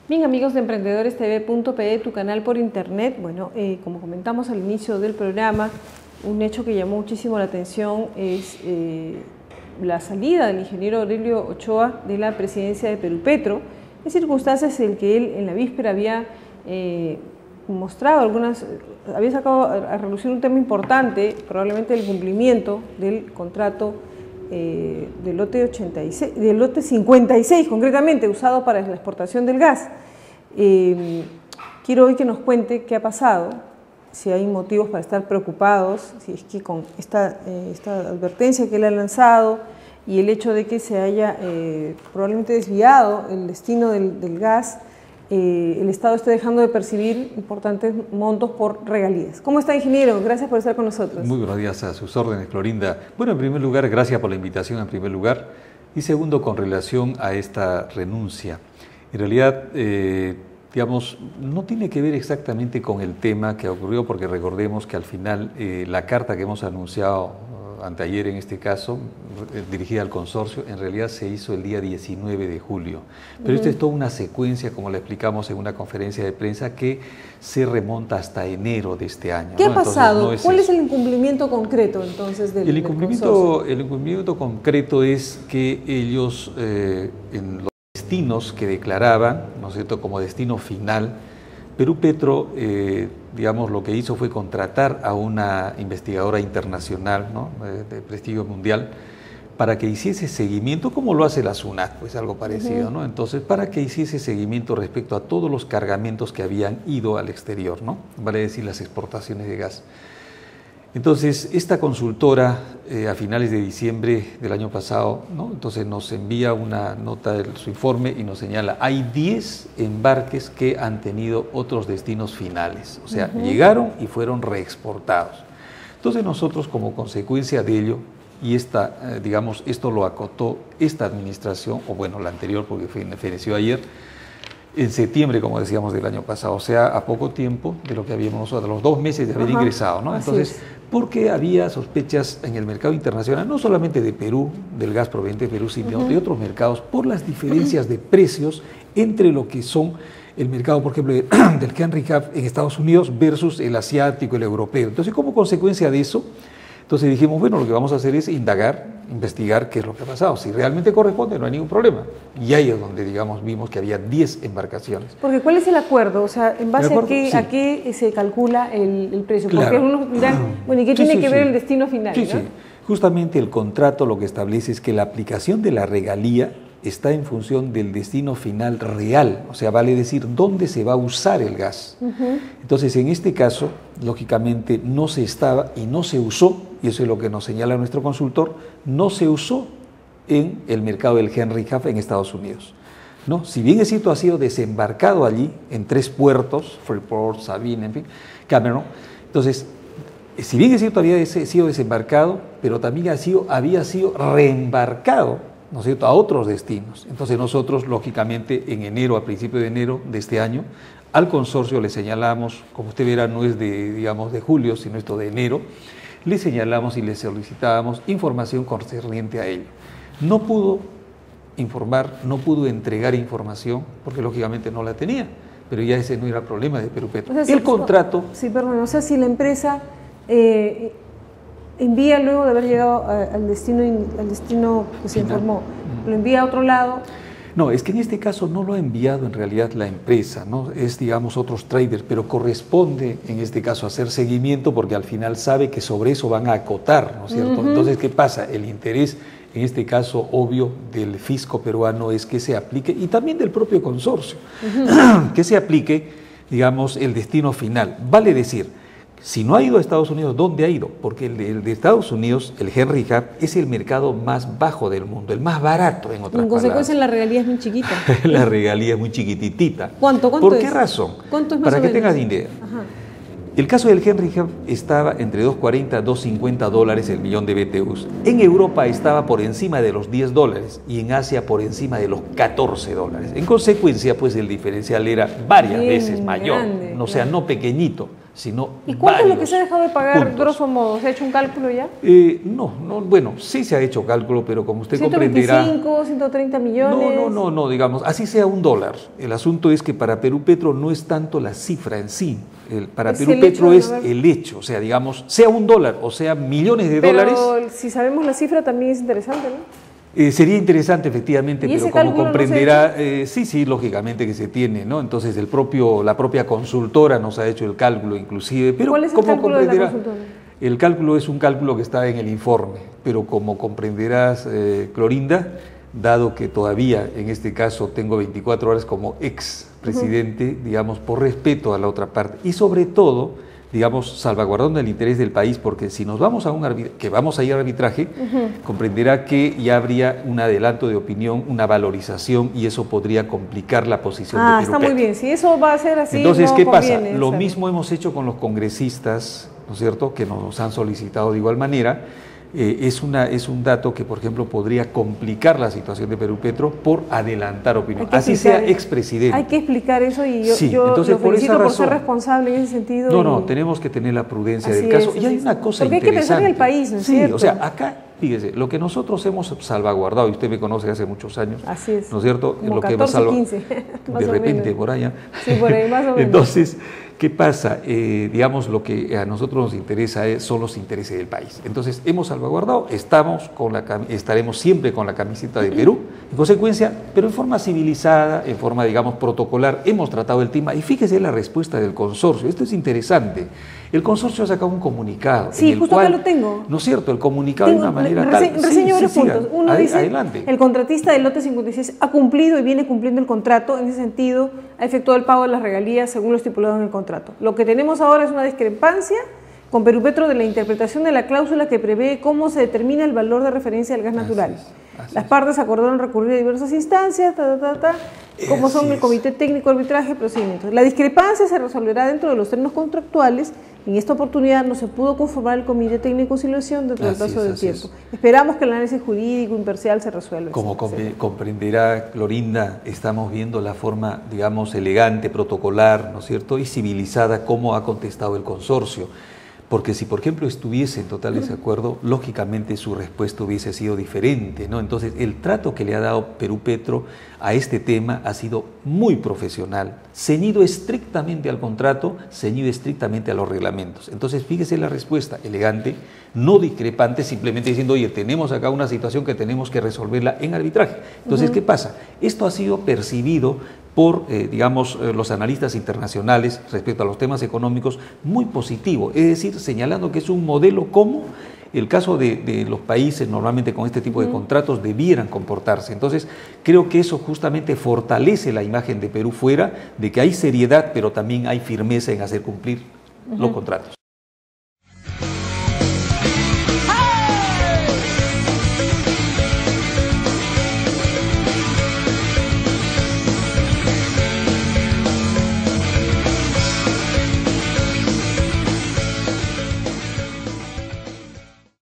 Bien, amigos de Emprendedorestv.pe, tu canal por internet. Bueno, como comentamos al inicio del programa, un hecho que llamó muchísimo la atención es la salida del ingeniero Aurelio Ochoa de la presidencia de Perupetro, en circunstancias en que él en la víspera había mostrado había sacado a relucir un tema importante, probablemente el cumplimiento del contrato del lote 56 concretamente, usado para la exportación del gas. Quiero hoy que nos cuente qué ha pasado, si hay motivos para estar preocupados, si es que con esta advertencia que él ha lanzado y el hecho de que se haya probablemente desviado el destino del gas, el Estado está dejando de percibir importantes montos por regalías. ¿Cómo está, ingeniero? Gracias por estar con nosotros. Muy buenos días, a sus órdenes, Clorinda. Bueno, en primer lugar, gracias por la invitación, en primer lugar. Y segundo, con relación a esta renuncia. En realidad, digamos, no tiene que ver exactamente con el tema que ocurrió, porque recordemos que al final la carta que hemos anunciado anteayer en este caso, dirigida al consorcio, en realidad se hizo el día 19 de julio. Pero esto es toda una secuencia, como le explicamos en una conferencia de prensa, que se remonta hasta enero de este año. ¿Qué ha pasado? ¿Cuál es el incumplimiento concreto entonces del consorcio? El incumplimiento concreto es que ellos, en los destinos que declaraban, ¿no es cierto?, como destino final, Perupetro, digamos, lo que hizo fue contratar a una investigadora internacional, ¿no?, de prestigio mundial, para que hiciese seguimiento, como lo hace la SUNAT, pues algo parecido, ¿no? Entonces, para que hiciese seguimiento respecto a todos los cargamentos que habían ido al exterior, ¿no? Vale decir, las exportaciones de gas. Entonces, esta consultora, a finales de diciembre del año pasado, ¿no?, entonces nos envía una nota de su informe y nos señala, hay 10 embarques que han tenido otros destinos finales, o sea, llegaron y fueron reexportados. Entonces nosotros, como consecuencia de ello, y digamos, esto lo acotó esta administración, o bueno, la anterior, porque feneció ayer, en septiembre, como decíamos, del año pasado, o sea, a poco tiempo de lo que habíamos nosotros, a los 2 meses de haber ingresado, ¿no? Entonces, porque había sospechas en el mercado internacional, no solamente de Perú, del gas proveniente de Perú, sino de otros mercados, por las diferencias de precios entre lo que son el mercado, por ejemplo, del Henry Hub en Estados Unidos versus el asiático, el europeo. Entonces, como consecuencia de eso, entonces dijimos, bueno, lo que vamos a hacer es investigar qué es lo que ha pasado. Si realmente corresponde, no hay ningún problema. Y ahí es donde, digamos, vimos que había 10 embarcaciones. Porque ¿cuál es el acuerdo? O sea, ¿en base a qué se calcula el precio? Porque algunos dirán, bueno, ¿y qué tiene que ver el destino final? Sí, ¿no? Justamente el contrato lo que establece es que la aplicación de la regalía está en función del destino final real, o sea, vale decir, dónde se va a usar el gas. Entonces, en este caso, lógicamente, no se estaba y no se usó, y eso es lo que nos señala nuestro consultor, no se usó en el mercado del Henry Hub en Estados Unidos, ¿no? Si bien es cierto, ha sido desembarcado allí, en 3 puertos, Freeport, Sabine, en fin, Cameron. Entonces, si bien es cierto, había sido desembarcado, pero también había sido reembarcado, ¿no es cierto?, a otros destinos. Entonces nosotros, lógicamente, en enero, a principios de enero de este año, al consorcio le señalamos, como usted verá, no es de julio, sino esto de enero, le señalamos y le solicitábamos información concerniente a ello. No pudo informar, no pudo entregar información, porque lógicamente no la tenía, pero ya ese no era el problema de Perupetro. O sea, el contrato... Sí, perdón, o sea, si la empresa envía luego de haber llegado al destino que se informó, lo envía a otro lado. No, es que en este caso no lo ha enviado en realidad la empresa, ¿no? Es, digamos, otros traders, pero corresponde en este caso hacer seguimiento porque al final sabe que sobre eso van a acotar, ¿no es cierto? Entonces, ¿qué pasa? El interés, en este caso, obvio, del fisco peruano es que se aplique, y también del propio consorcio, que se aplique, digamos, el destino final. Vale decir, si no ha ido a Estados Unidos, ¿dónde ha ido? Porque el de Estados Unidos, el Henry Hub, es el mercado más bajo del mundo, el más barato, en otras palabras. En consecuencia, la regalía es muy chiquita. La regalía es muy chiquititita. ¿Cuánto ¿Por es? qué razón? ¿Cuánto es más Para o que menos? tengas idea. El caso del Henry Hub estaba entre $2.40 a $2.50 el millón de BTUs. En Europa estaba por encima de los $10 y en Asia por encima de los $14. En consecuencia, pues el diferencial era varias veces mayor, o sea, no pequeñito, sino ¿Y cuánto es lo que varios se ha dejado de pagar, puntos. grosso modo? ¿Se ha hecho un cálculo ya? No, bueno, sí se ha hecho cálculo, pero como usted 125, comprenderá... 130 millones. No, digamos, así sea $1. El asunto es que para Perú Petro no es tanto la cifra en sí. Para Perú Petro es el hecho, o sea, digamos, sea $1 o sea millones de dólares. Pero si sabemos la cifra también es interesante, ¿no? Sería interesante, efectivamente, ¿Y pero como comprenderá, sí, lógicamente que se tiene, ¿no? Entonces la propia consultora nos ha hecho el cálculo inclusive, pero ¿cuál es el como cálculo de la comprenderá, consultora? el cálculo es un cálculo que está en el informe, pero como comprenderás, Clorinda, dado que todavía en este caso tengo 24 horas como ex presidente, digamos, por respeto a la otra parte y sobre todo, digamos, salvaguardando el interés del país, porque si nos vamos a que vamos a ir a arbitraje, comprenderá que ya habría un adelanto de opinión, una valorización, y eso podría complicar la posición de Perú está muy bien, si eso va a ser así, entonces, no ¿qué pasa? conviene, Lo mismo hemos hecho con los congresistas, ¿no es cierto?, que nos han solicitado de igual manera. Es un dato que, por ejemplo, podría complicar la situación de Perú Petro por adelantar opinión, así sea expresidente. Hay que explicar eso y sí, yo entonces, lo felicito por ser razón, responsable en ese sentido. No, tenemos que tener la prudencia del caso. Y hay una cosa porque interesante. hay que pensar en el país, ¿no es cierto? O sea, acá, fíjese, lo que nosotros hemos salvaguardado, y usted me conoce hace muchos años, así es, ¿no es cierto? Como lo 14, que 15, de repente, por allá. Sí, por ahí más o menos. Entonces, ¿qué pasa? Digamos, lo que a nosotros nos interesa son los intereses del país. Entonces, hemos salvaguardado, estaremos siempre con la camiseta de Perú, en consecuencia, pero en forma civilizada, en forma, digamos, protocolar, hemos tratado el tema. Y fíjese la respuesta del consorcio, esto es interesante. El consorcio ha sacado un comunicado. Sí, en el justo cual, acá lo tengo. ¿No es cierto? El comunicado de una manera reseño varios puntos. Uno dice, adelante. El contratista del lote 56 ha cumplido y viene cumpliendo el contrato. En ese sentido, ha efectuado el pago de las regalías según lo estipulado en el contrato. Lo que tenemos ahora es una discrepancia con Perú Petro de la interpretación de la cláusula que prevé cómo se determina el valor de referencia del gas natural. Las partes acordaron recurrir a diversas instancias, como son el Comité Técnico de Arbitraje y Procedimientos. La discrepancia se resolverá dentro de los términos contractuales. En esta oportunidad no se pudo conformar el Comité Técnico de Conciliación dentro del plazo del tiempo. Esperamos que el análisis jurídico imparcial se resuelva. Como comprenderá, Clorinda, estamos viendo la forma, digamos, elegante, protocolar, ¿no es cierto?, y civilizada como ha contestado el consorcio. Porque si, por ejemplo, estuviese en total desacuerdo, lógicamente su respuesta hubiese sido diferente, ¿no? Entonces, el trato que le ha dado Perú Petro a este tema ha sido muy profesional, ceñido estrictamente al contrato, ceñido estrictamente a los reglamentos. Entonces, fíjese la respuesta, elegante, no discrepante, simplemente diciendo, oye, tenemos acá una situación que tenemos que resolverla en arbitraje. Entonces, ¿qué pasa? Esto ha sido percibido por, digamos, los analistas internacionales respecto a los temas económicos muy positivo, es decir, señalando que es un modelo como el caso de los países normalmente con este tipo de contratos debieran comportarse. Entonces, creo que eso justamente fortalece la imagen de Perú fuera, de que hay seriedad, pero también hay firmeza en hacer cumplir los contratos.